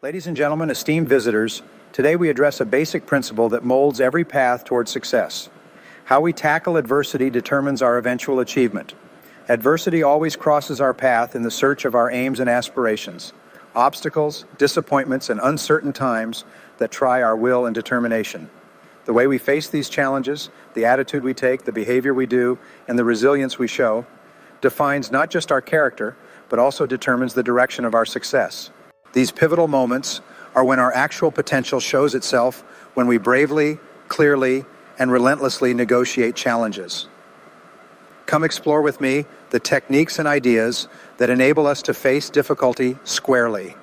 Ladies and gentlemen, esteemed visitors, today we address a basic principle that molds every path toward success. How we tackle adversity determines our eventual achievement. Adversity always crosses our path in the search of our aims and aspirations. Obstacles, disappointments, and uncertain times that try our will and determination. The way we face these challenges, the attitude we take, the behavior we do, and the resilience we show defines not just our character, but also determines the direction of our success. These pivotal moments are when our actual potential shows itself, when we bravely, clearly, and relentlessly negotiate challenges. Come explore with me the techniques and ideas that enable us to face difficulty squarely.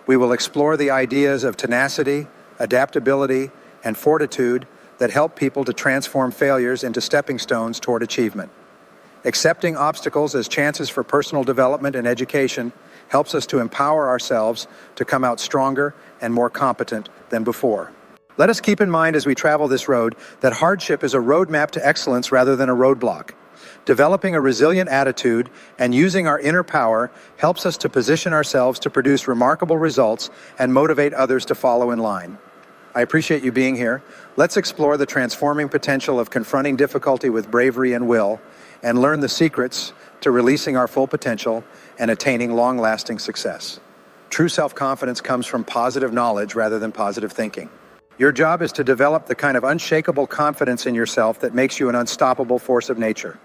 We will explore the ideas of tenacity, adaptability, and fortitude that help people to transform failures into stepping stones toward achievement. Accepting obstacles as chances for personal development and education helps us to empower ourselves to come out stronger and more competent than before. Let us keep in mind as we travel this road that hardship is a roadmap to excellence rather than a roadblock. Developing a resilient attitude and using our inner power helps us to position ourselves to produce remarkable results and motivate others to follow in line. I appreciate you being here. Let's explore the transforming potential of confronting difficulty with bravery and will, and learn the secrets to releasing our full potential and attaining long-lasting success. True self-confidence comes from positive knowledge rather than positive thinking. Your job is to develop the kind of unshakable confidence in yourself that makes you an unstoppable force of nature.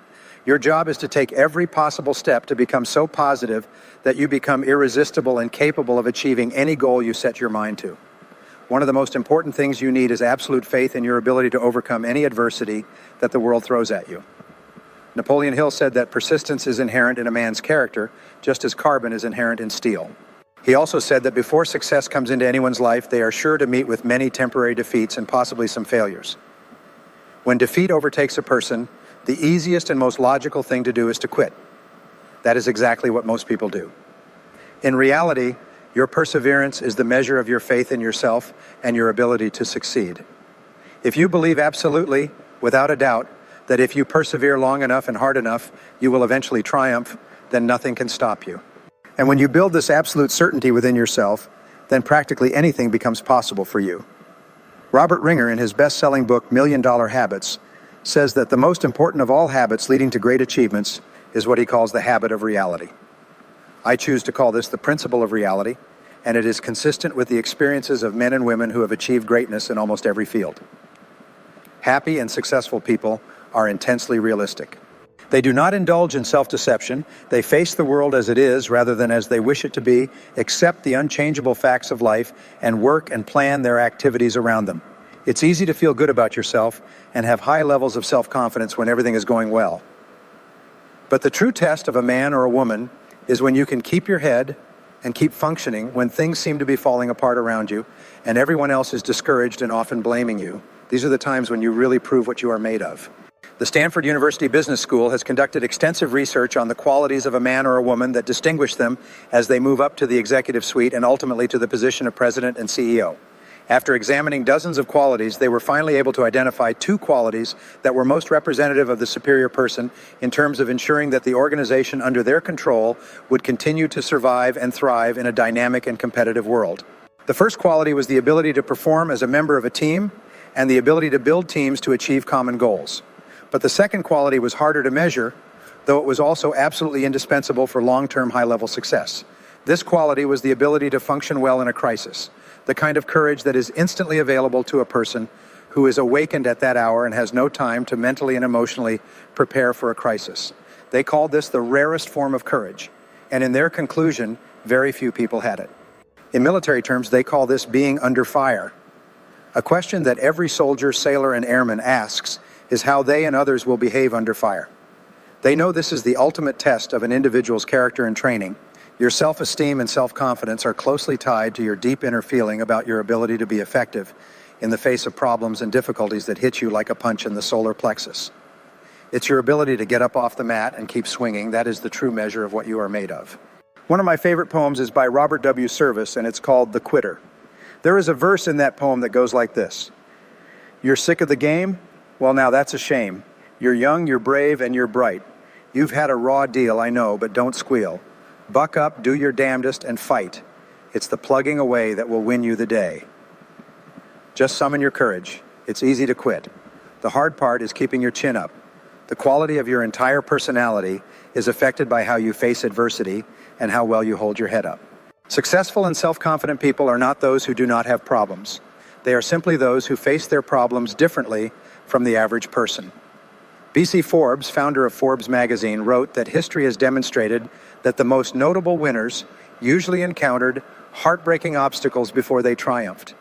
Your job is to take every possible step to become so positive that you become irresistible and capable of achieving any goal you set your mind to. One of the most important things you need is absolute faith in your ability to overcome any adversity that the world throws at you. Napoleon Hill said that persistence is inherent in a man's character, just as carbon is inherent in steel. He also said that before success comes into anyone's life, they are sure to meet with many temporary defeats and possibly some failures. When defeat overtakes a person, the easiest and most logical thing to do is to quit. That is exactly what most people do. In reality, your perseverance is the measure of your faith in yourself and your ability to succeed. If you believe absolutely, without a doubt, that if you persevere long enough and hard enough, you will eventually triumph, then nothing can stop you. And when you build this absolute certainty within yourself, then practically anything becomes possible for you. Robert Ringer, in his best-selling book, $1 Million Habits, says that the most important of all habits leading to great achievements is what he calls the habit of reality. I choose to call this the principle of reality, and it is consistent with the experiences of men and women who have achieved greatness in almost every field. Happy and successful people are intensely realistic. They do not indulge in self-deception. They face the world as it is rather than as they wish it to be, accept the unchangeable facts of life, and work and plan their activities around them. It's easy to feel good about yourself and have high levels of self-confidence when everything is going well. But the true test of a man or a woman is when you can keep your head and keep functioning when things seem to be falling apart around you and everyone else is discouraged and often blaming you. These are the times when you really prove what you are made of. The Stanford University Business School has conducted extensive research on the qualities of a man or a woman that distinguish them as they move up to the executive suite and ultimately to the position of president and CEO. After examining dozens of qualities, they were finally able to identify 2 qualities that were most representative of the superior person in terms of ensuring that the organization under their control would continue to survive and thrive in a dynamic and competitive world. The first quality was the ability to perform as a member of a team and the ability to build teams to achieve common goals. But the second quality was harder to measure, though it was also absolutely indispensable for long-term high-level success. This quality was the ability to function well in a crisis, the kind of courage that is instantly available to a person who is awakened at that hour and has no time to mentally and emotionally prepare for a crisis. They called this the rarest form of courage, and in their conclusion, very few people had it. In military terms, they call this being under fire. A question that every soldier, sailor, and airman asks is how they and others will behave under fire. They know this is the ultimate test of an individual's character and training. Your self-esteem and self-confidence are closely tied to your deep inner feeling about your ability to be effective in the face of problems and difficulties that hit you like a punch in the solar plexus. It's your ability to get up off the mat and keep swinging. That is the true measure of what you are made of. One of my favorite poems is by Robert W. Service, and it's called The Quitter. There is a verse in that poem that goes like this: "You're sick of the game? Well, now that's a shame. You're young, you're brave, and you're bright. You've had a raw deal, I know, but don't squeal. Buck up, do your damnedest, and fight. It's the plugging away that will win you the day. Just summon your courage. It's easy to quit. The hard part is keeping your chin up. The quality of your entire personality is affected by how you face adversity and how well you hold your head up. Successful and self-confident people are not those who do not have problems. They are simply those who face their problems differently from the average person. B.C. Forbes, founder of Forbes magazine, wrote that history has demonstrated that the most notable winners usually encountered heartbreaking obstacles before they triumphed.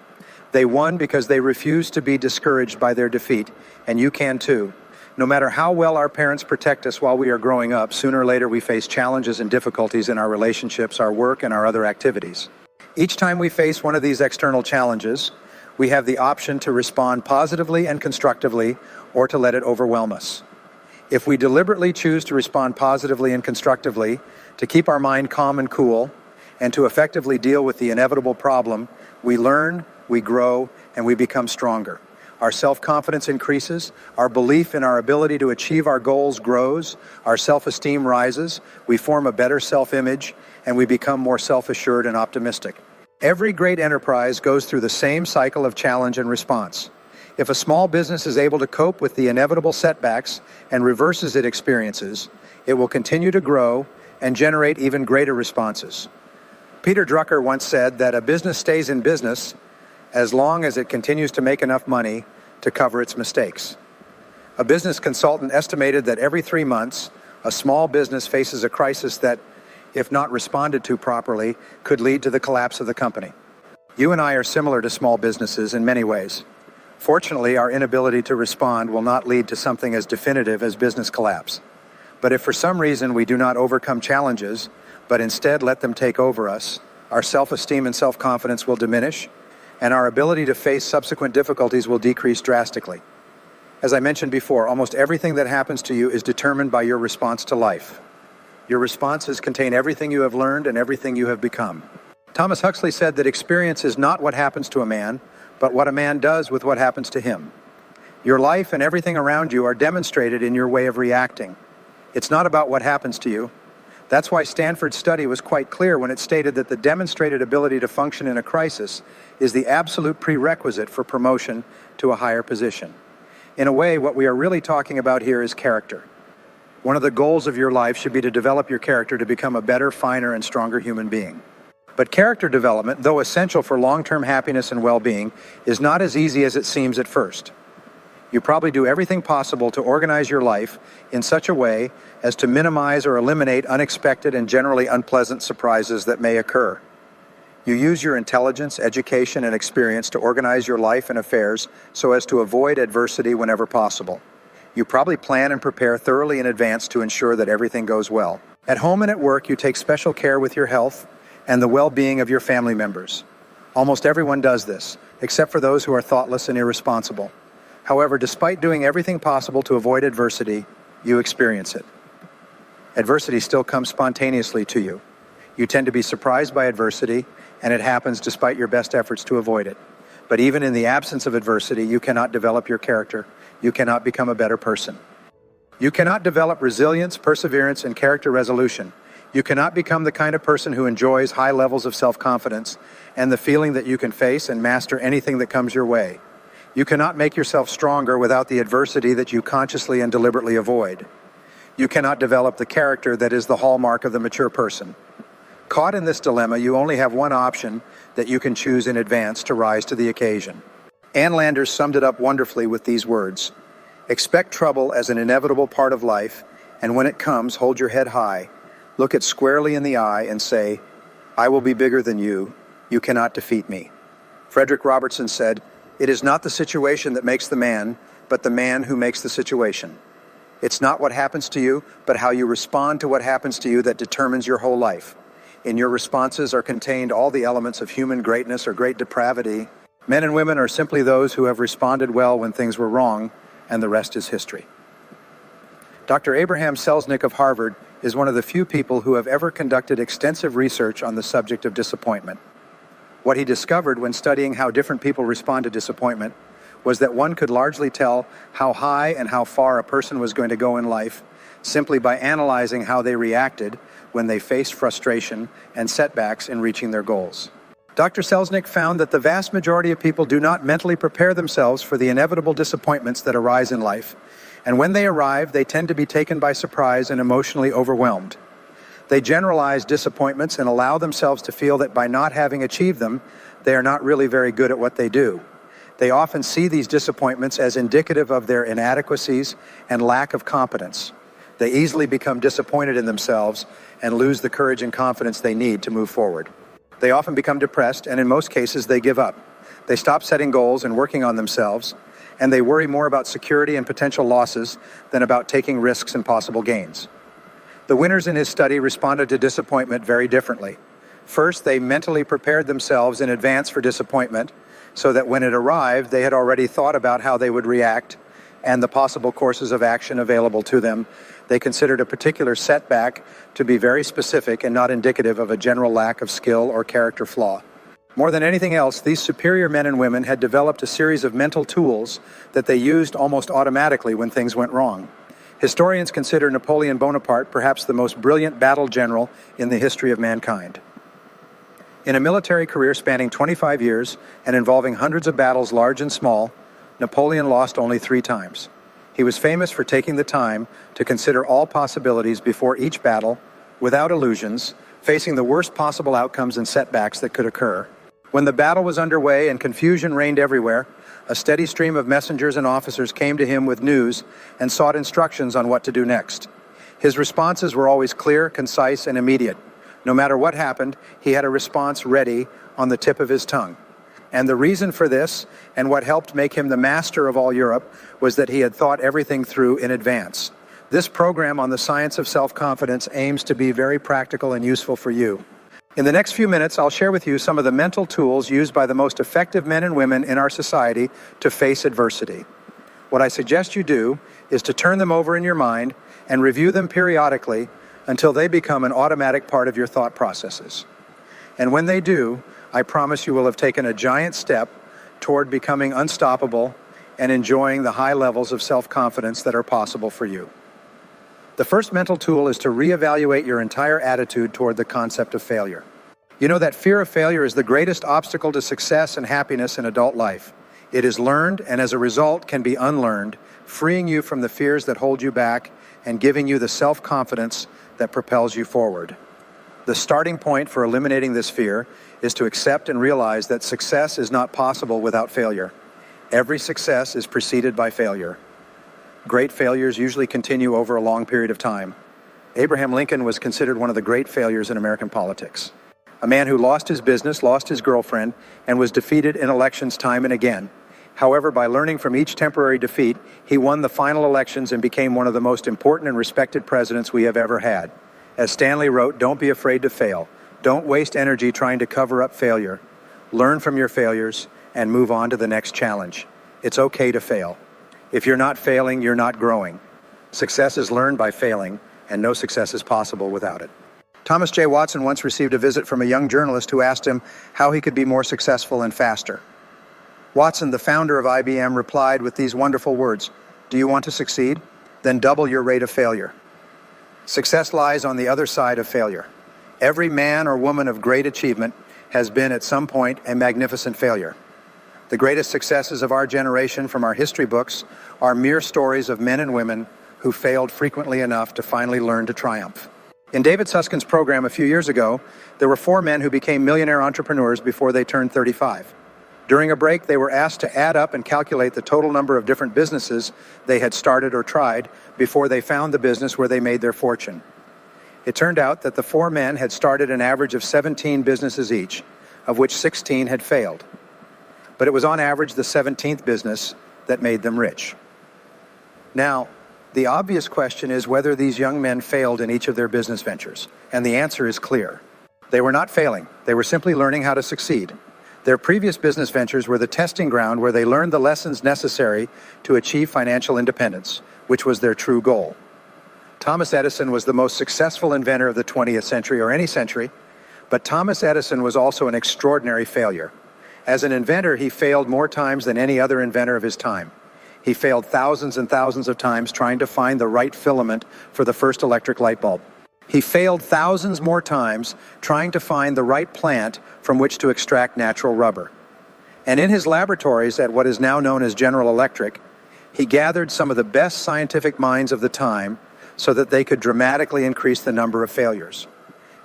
They won because they refused to be discouraged by their defeat, and you can too. No matter how well our parents protect us while we are growing up, sooner or later we face challenges and difficulties in our relationships, our work, and our other activities. Each time we face one of these external challenges, we have the option to respond positively and constructively, or to let it overwhelm us. If we deliberately choose to respond positively and constructively, to keep our mind calm and cool, and to effectively deal with the inevitable problem, we learn, we grow, and we become stronger. Our self-confidence increases, our belief in our ability to achieve our goals grows, our self-esteem rises, we form a better self-image, and we become more self-assured and optimistic. Every great enterprise goes through the same cycle of challenge and response. If a small business is able to cope with the inevitable setbacks and reverses its experiences, it will continue to grow and generate even greater responses. Peter Drucker once said that a business stays in business as long as it continues to make enough money to cover its mistakes. A business consultant estimated that every 3 months, a small business faces a crisis that, if not responded to properly, could lead to the collapse of the company. You and I are similar to small businesses in many ways. Fortunately, our inability to respond will not lead to something as definitive as business collapse. But if for some reason we do not overcome challenges, but instead let them take over us, our self-esteem and self-confidence will diminish, and our ability to face subsequent difficulties will decrease drastically. As I mentioned before, almost everything that happens to you is determined by your response to life. Your responses contain everything you have learned and everything you have become. Thomas Huxley said that experience is not what happens to a man, but what a man does with what happens to him. Your life and everything around you are demonstrated in your way of reacting. It's not about what happens to you. That's why Stanford's study was quite clear when it stated that the demonstrated ability to function in a crisis is the absolute prerequisite for promotion to a higher position. In a way, what we are really talking about here is character. One of the goals of your life should be to develop your character to become a better, finer, and stronger human being. But character development, though essential for long-term happiness and well-being, is not as easy as it seems at first. You probably do everything possible to organize your life in such a way as to minimize or eliminate unexpected and generally unpleasant surprises that may occur. You use your intelligence, education, and experience to organize your life and affairs so as to avoid adversity whenever possible. You probably plan and prepare thoroughly in advance to ensure that everything goes well. At home and at work, you take special care with your health and the well-being of your family members. Almost everyone does this, except for those who are thoughtless and irresponsible. However, despite doing everything possible to avoid adversity, you experience it. Adversity still comes spontaneously to you. You tend to be surprised by adversity, and it happens despite your best efforts to avoid it. But even in the absence of adversity, you cannot develop your character. You cannot become a better person. You cannot develop resilience, perseverance, and character resolution. You cannot become the kind of person who enjoys high levels of self-confidence and the feeling that you can face and master anything that comes your way. You cannot make yourself stronger without the adversity that you consciously and deliberately avoid. You cannot develop the character that is the hallmark of the mature person. Caught in this dilemma, you only have one option that you can choose in advance to rise to the occasion. Ann Landers summed it up wonderfully with these words: "Expect trouble as an inevitable part of life, and when it comes, hold your head high. Look it squarely in the eye and say, 'I will be bigger than you. You cannot defeat me.'" Frederick Robertson said, "It is not the situation that makes the man, but the man who makes the situation." It's not what happens to you, but how you respond to what happens to you that determines your whole life. In your responses are contained all the elements of human greatness or great depravity. Men and women are simply those who have responded well when things were wrong, and the rest is history. Dr. Abraham Selznick of Harvard is one of the few people who have ever conducted extensive research on the subject of disappointment. What he discovered when studying how different people respond to disappointment was that one could largely tell how high and how far a person was going to go in life simply by analyzing how they reacted when they faced frustration and setbacks in reaching their goals. Dr. Selznick found that the vast majority of people do not mentally prepare themselves for the inevitable disappointments that arise in life, and when they arrive, they tend to be taken by surprise and emotionally overwhelmed. They generalize disappointments and allow themselves to feel that by not having achieved them, they are not really very good at what they do. They often see these disappointments as indicative of their inadequacies and lack of competence. They easily become disappointed in themselves and lose the courage and confidence they need to move forward. They often become depressed, and in most cases, they give up. They stop setting goals and working on themselves, and they worry more about security and potential losses than about taking risks and possible gains. The winners in his study responded to disappointment very differently. First, they mentally prepared themselves in advance for disappointment so that when it arrived, they had already thought about how they would react and the possible courses of action available to them. They considered a particular setback to be very specific and not indicative of a general lack of skill or character flaw. More than anything else, these superior men and women had developed a series of mental tools that they used almost automatically when things went wrong. Historians consider Napoleon Bonaparte perhaps the most brilliant battle general in the history of mankind. In a military career spanning 25 years and involving hundreds of battles large and small, Napoleon lost only 3 times. He was famous for taking the time to consider all possibilities before each battle, without illusions, facing the worst possible outcomes and setbacks that could occur. When the battle was underway and confusion reigned everywhere, a steady stream of messengers and officers came to him with news and sought instructions on what to do next. His responses were always clear, concise, and immediate. No matter what happened, he had a response ready on the tip of his tongue. And the reason for this, and what helped make him the master of all Europe, was that he had thought everything through in advance. This program on the science of self-confidence aims to be very practical and useful for you. In the next few minutes, I'll share with you some of the mental tools used by the most effective men and women in our society to face adversity. What I suggest you do is to turn them over in your mind and review them periodically until they become an automatic part of your thought processes. And when they do, I promise you will have taken a giant step toward becoming unstoppable and enjoying the high levels of self-confidence that are possible for you. The first mental tool is to reevaluate your entire attitude toward the concept of failure. You know that fear of failure is the greatest obstacle to success and happiness in adult life. It is learned and as a result can be unlearned, freeing you from the fears that hold you back and giving you the self-confidence that propels you forward. The starting point for eliminating this fear is to accept and realize that success is not possible without failure. Every success is preceded by failure. Great failures usually continue over a long period of time. Abraham Lincoln was considered one of the great failures in American politics. A man who lost his business, lost his girlfriend, and was defeated in elections time and again. However, by learning from each temporary defeat, he won the final elections and became one of the most important and respected presidents we have ever had. As Stanley wrote, "Don't be afraid to fail. Don't waste energy trying to cover up failure. Learn from your failures and move on to the next challenge. It's okay to fail. If you're not failing, you're not growing. Success is learned by failing, and no success is possible without it." Thomas J. Watson once received a visit from a young journalist who asked him how he could be more successful and faster. Watson, the founder of IBM, replied with these wonderful words, "Do you want to succeed? Then double your rate of failure." Success lies on the other side of failure. Every man or woman of great achievement has been at some point a magnificent failure. The greatest successes of our generation from our history books are mere stories of men and women who failed frequently enough to finally learn to triumph. In David Susskind's program a few years ago, there were 4 men who became millionaire entrepreneurs before they turned 35. During a break, they were asked to add up and calculate the total number of different businesses they had started or tried before they found the business where they made their fortune. It turned out that the 4 men had started an average of 17 businesses each, of which 16 had failed. But it was on average the 17th business that made them rich. Now, the obvious question is whether these young men failed in each of their business ventures, and the answer is clear. They were not failing. They were simply learning how to succeed. Their previous business ventures were the testing ground where they learned the lessons necessary to achieve financial independence, which was their true goal. Thomas Edison was the most successful inventor of the 20th century or any century, but Thomas Edison was also an extraordinary failure. As an inventor, he failed more times than any other inventor of his time. He failed thousands and thousands of times trying to find the right filament for the first electric light bulb. He failed thousands more times trying to find the right plant from which to extract natural rubber. And in his laboratories at what is now known as General Electric, he gathered some of the best scientific minds of the time so that they could dramatically increase the number of failures.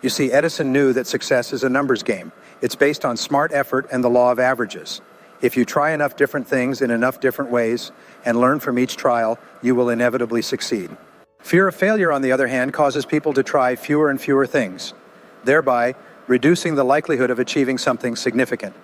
You see, Edison knew that success is a numbers game. It's based on smart effort and the law of averages. If you try enough different things in enough different ways and learn from each trial, you will inevitably succeed. Fear of failure, on the other hand, causes people to try fewer and fewer things, thereby reducing the likelihood of achieving something significant.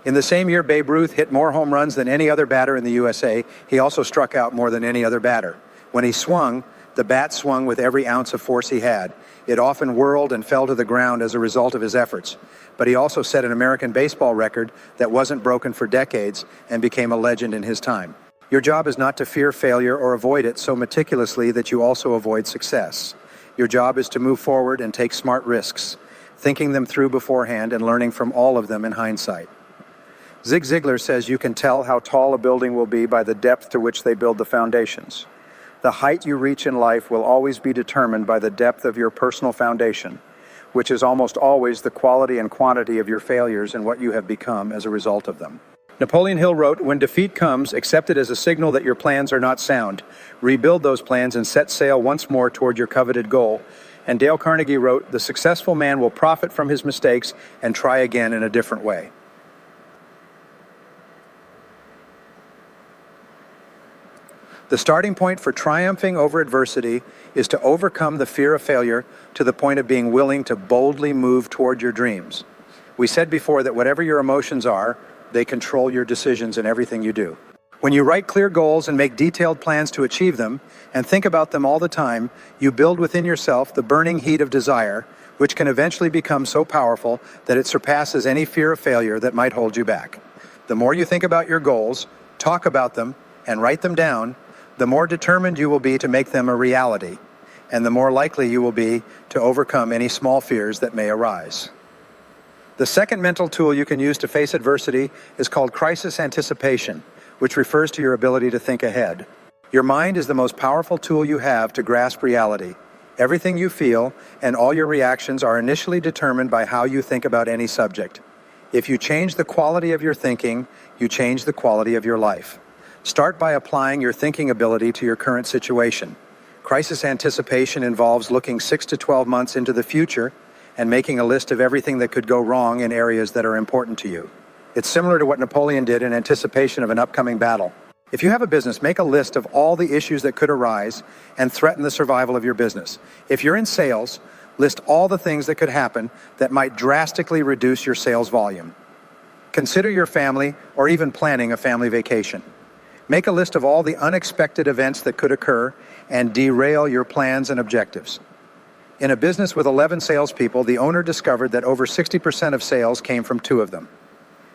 In the same year Babe Ruth hit more home runs than any other batter in the USA, he also struck out more than any other batter. When he swung, the bat swung with every ounce of force he had. It often whirled and fell to the ground as a result of his efforts. But he also set an American baseball record that wasn't broken for decades and became a legend in his time. Your job is not to fear failure or avoid it so meticulously that you also avoid success. Your job is to move forward and take smart risks, thinking them through beforehand and learning from all of them in hindsight. Zig Ziglar says you can tell how tall a building will be by the depth to which they build the foundations. The height you reach in life will always be determined by the depth of your personal foundation, which is almost always the quality and quantity of your failures and what you have become as a result of them. Napoleon Hill wrote, "When defeat comes, accept it as a signal that your plans are not sound. Rebuild those plans and set sail once more toward your coveted goal." And Dale Carnegie wrote, "The successful man will profit from his mistakes and try again in a different way." The starting point for triumphing over adversity is to overcome the fear of failure to the point of being willing to boldly move toward your dreams. We said before that whatever your emotions are, they control your decisions and everything you do. When you write clear goals and make detailed plans to achieve them, and think about them all the time, you build within yourself the burning heat of desire, which can eventually become so powerful that it surpasses any fear of failure that might hold you back. The more you think about your goals, talk about them, and write them down, the more determined you will be to make them a reality, and the more likely you will be to overcome any small fears that may arise. The second mental tool you can use to face adversity is called crisis anticipation, which refers to your ability to think ahead. Your mind is the most powerful tool you have to grasp reality. Everything you feel and all your reactions are initially determined by how you think about any subject. If you change the quality of your thinking, you change the quality of your life. Start by applying your thinking ability to your current situation. Crisis anticipation involves looking 6 to 12 months into the future and making a list of everything that could go wrong in areas that are important to you. It's similar to what Napoleon did in anticipation of an upcoming battle. If you have a business, make a list of all the issues that could arise and threaten the survival of your business. If you're in sales, list all the things that could happen that might drastically reduce your sales volume. Consider your family or even planning a family vacation. Make a list of all the unexpected events that could occur and derail your plans and objectives. In a business with 11 salespeople, the owner discovered that over 60% of sales came from 2 of them.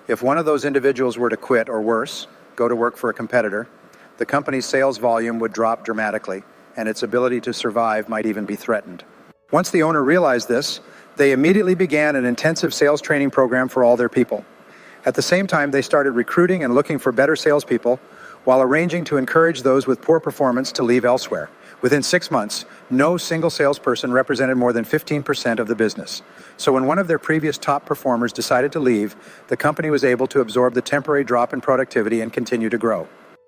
If one of those individuals were to quit, or worse, go to work for a competitor, the company's sales volume would drop dramatically, and its ability to survive might even be threatened. Once the owner realized this, they immediately began an intensive sales training program for all their people. At the same time, they started recruiting and looking for better salespeople while arranging to encourage those with poor performance to leave elsewhere. Within 6 months, no single salesperson represented more than 15% of the business. So when one of their previous top performers decided to leave, the company was able to absorb the temporary drop in productivity and continue to grow.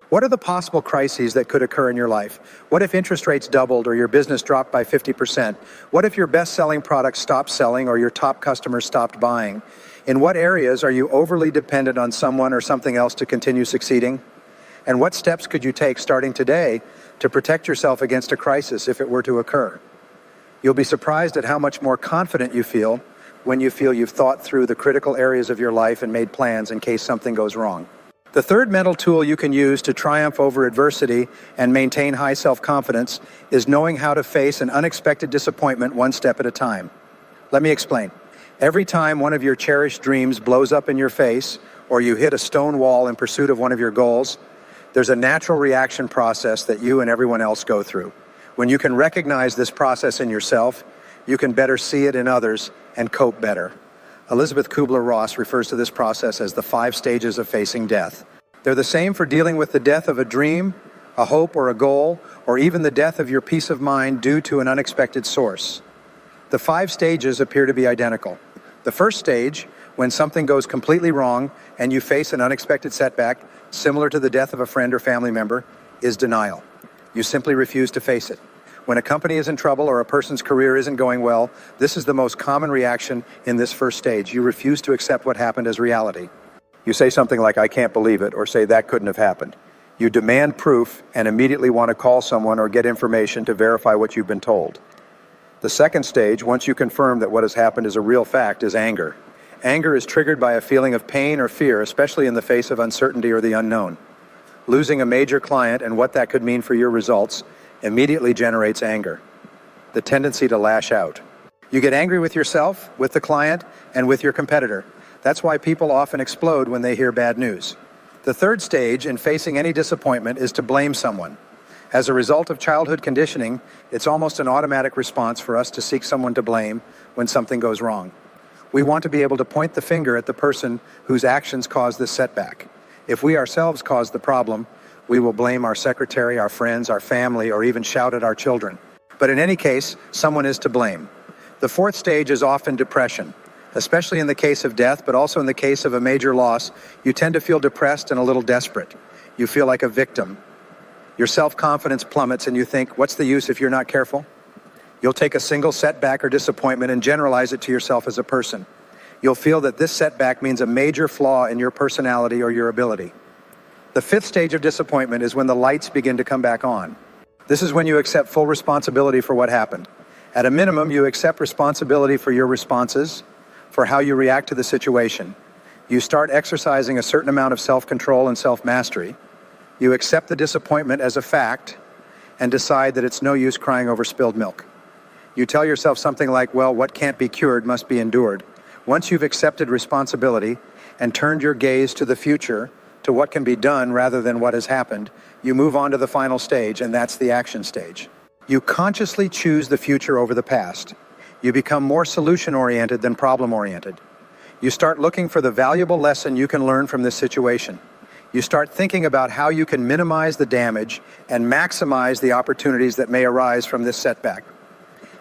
What are the possible crises that could occur in your life? What if interest rates doubled or your business dropped by 50%? What if your best-selling product stopped selling or your top customers stopped buying? In what areas are you overly dependent on someone or something else to continue succeeding? And what steps could you take starting today to protect yourself against a crisis if it were to occur? You'll be surprised at how much more confident you feel when you feel you've thought through the critical areas of your life and made plans in case something goes wrong. The third mental tool you can use to triumph over adversity and maintain high self-confidence is knowing how to face an unexpected disappointment one step at a time. Let me explain. Every time one of your cherished dreams blows up in your face, or you hit a stone wall in pursuit of one of your goals, there's a natural reaction process that you and everyone else go through. When you can recognize this process in yourself, you can better see it in others and cope better. Elizabeth Kubler-Ross refers to this process as the 5 stages of facing death. They're the same for dealing with the death of a dream, a hope or a goal, or even the death of your peace of mind due to an unexpected source. The 5 stages appear to be identical. The first stage, when something goes completely wrong and you face an unexpected setback, similar to the death of a friend or family member, is denial. You simply refuse to face it. When a company is in trouble or a person's career isn't going well, this is the most common reaction in this first stage. You refuse to accept what happened as reality. You say something like, "I can't believe it," or say, "That couldn't have happened." You demand proof and immediately want to call someone or get information to verify what you've been told. The second stage, once you confirm that what has happened is a real fact, is anger. Anger is triggered by a feeling of pain or fear, especially in the face of uncertainty or the unknown. Losing a major client and what that could mean for your results immediately generates anger, the tendency to lash out. You get angry with yourself, with the client, and with your competitor. That's why people often explode when they hear bad news. The third stage in facing any disappointment is to blame someone. As a result of childhood conditioning, it's almost an automatic response for us to seek someone to blame when something goes wrong. We want to be able to point the finger at the person whose actions caused this setback. If we ourselves caused the problem, we will blame our secretary, our friends, our family, or even shout at our children. But in any case, someone is to blame. The fourth stage is often depression. Especially in the case of death, but also in the case of a major loss, you tend to feel depressed and a little desperate. You feel like a victim. Your self-confidence plummets and you think, what's the use if you're not careful? You'll take a single setback or disappointment and generalize it to yourself as a person. You'll feel that this setback means a major flaw in your personality or your ability. The fifth stage of disappointment is when the lights begin to come back on. This is when you accept full responsibility for what happened. At a minimum, you accept responsibility for your responses, for how you react to the situation. You start exercising a certain amount of self-control and self-mastery. You accept the disappointment as a fact and decide that it's no use crying over spilled milk. You tell yourself something like, well, what can't be cured must be endured. Once you've accepted responsibility and turned your gaze to the future, to what can be done rather than what has happened, you move on to the final stage, and that's the action stage. You consciously choose the future over the past. You become more solution-oriented than problem-oriented. You start looking for the valuable lesson you can learn from this situation. You start thinking about how you can minimize the damage and maximize the opportunities that may arise from this setback.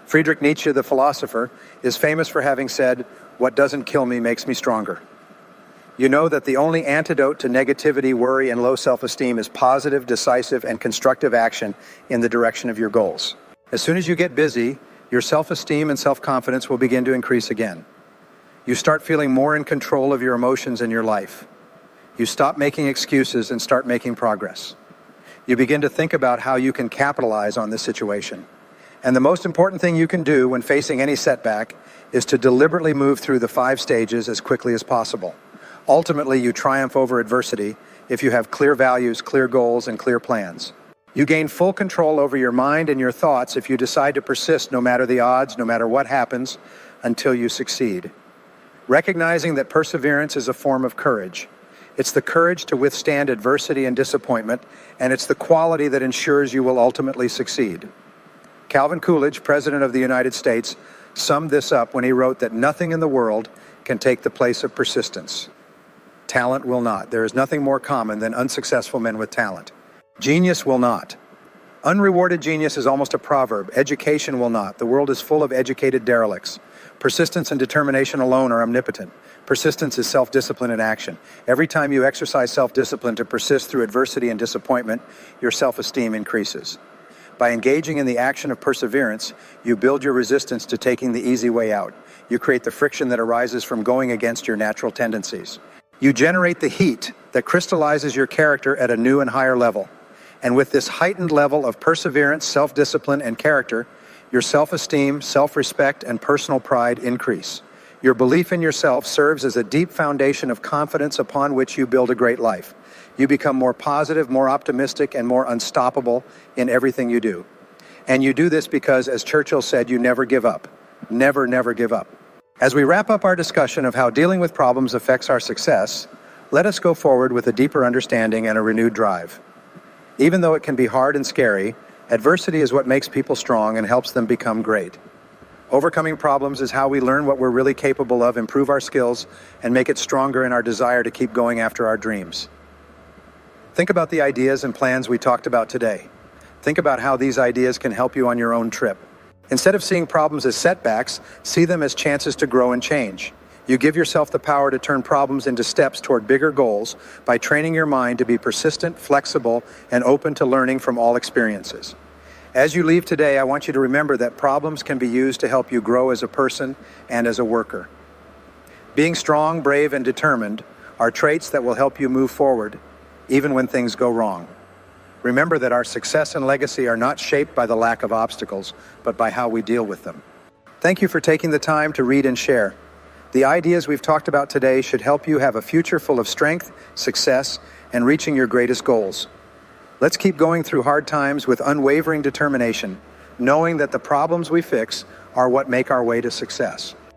Friedrich Nietzsche, the philosopher, is famous for having said, "What doesn't kill me makes me stronger." You know that the only antidote to negativity, worry, and low self-esteem is positive, decisive, and constructive action in the direction of your goals. As soon as you get busy, your self-esteem and self-confidence will begin to increase again. You start feeling more in control of your emotions and your life. You stop making excuses and start making progress. You begin to think about how you can capitalize on this situation. And the most important thing you can do when facing any setback is to deliberately move through the 5 stages as quickly as possible. Ultimately, you triumph over adversity if you have clear values, clear goals, and clear plans. You gain full control over your mind and your thoughts if you decide to persist no matter the odds, no matter what happens, until you succeed. Recognizing that perseverance is a form of courage. It's the courage to withstand adversity and disappointment, and it's the quality that ensures you will ultimately succeed. Calvin Coolidge, President of the United States, summed this up when he wrote that nothing in the world can take the place of persistence. Talent will not. There is nothing more common than unsuccessful men with talent. Genius will not. Unrewarded genius is almost a proverb. Education will not. The world is full of educated derelicts. Persistence and determination alone are omnipotent. Persistence is self-discipline in action. Every time you exercise self-discipline to persist through adversity and disappointment, your self-esteem increases. By engaging in the action of perseverance, you build your resistance to taking the easy way out. You create the friction that arises from going against your natural tendencies. You generate the heat that crystallizes your character at a new and higher level. And with this heightened level of perseverance, self-discipline, and character, your self-esteem, self-respect, and personal pride increase. Your belief in yourself serves as a deep foundation of confidence upon which you build a great life. You become more positive, more optimistic, and more unstoppable in everything you do. And you do this because, as Churchill said, you never give up. Never, never give up. As we wrap up our discussion of how dealing with problems affects our success, let us go forward with a deeper understanding and a renewed drive. Even though it can be hard and scary, adversity is what makes people strong and helps them become great. Overcoming problems is how we learn what we're really capable of, improve our skills, and make it stronger in our desire to keep going after our dreams. Think about the ideas and plans we talked about today. Think about how these ideas can help you on your own trip. Instead of seeing problems as setbacks, see them as chances to grow and change. You give yourself the power to turn problems into steps toward bigger goals by training your mind to be persistent, flexible, and open to learning from all experiences. As you leave today, I want you to remember that problems can be used to help you grow as a person and as a worker. Being strong, brave, and determined are traits that will help you move forward, even when things go wrong. Remember that our success and legacy are not shaped by the lack of obstacles, but by how we deal with them. Thank you for taking the time to read and share. The ideas we've talked about today should help you have a future full of strength, success, and reaching your greatest goals. Let's keep going through hard times with unwavering determination, knowing that the problems we fix are what make our way to success.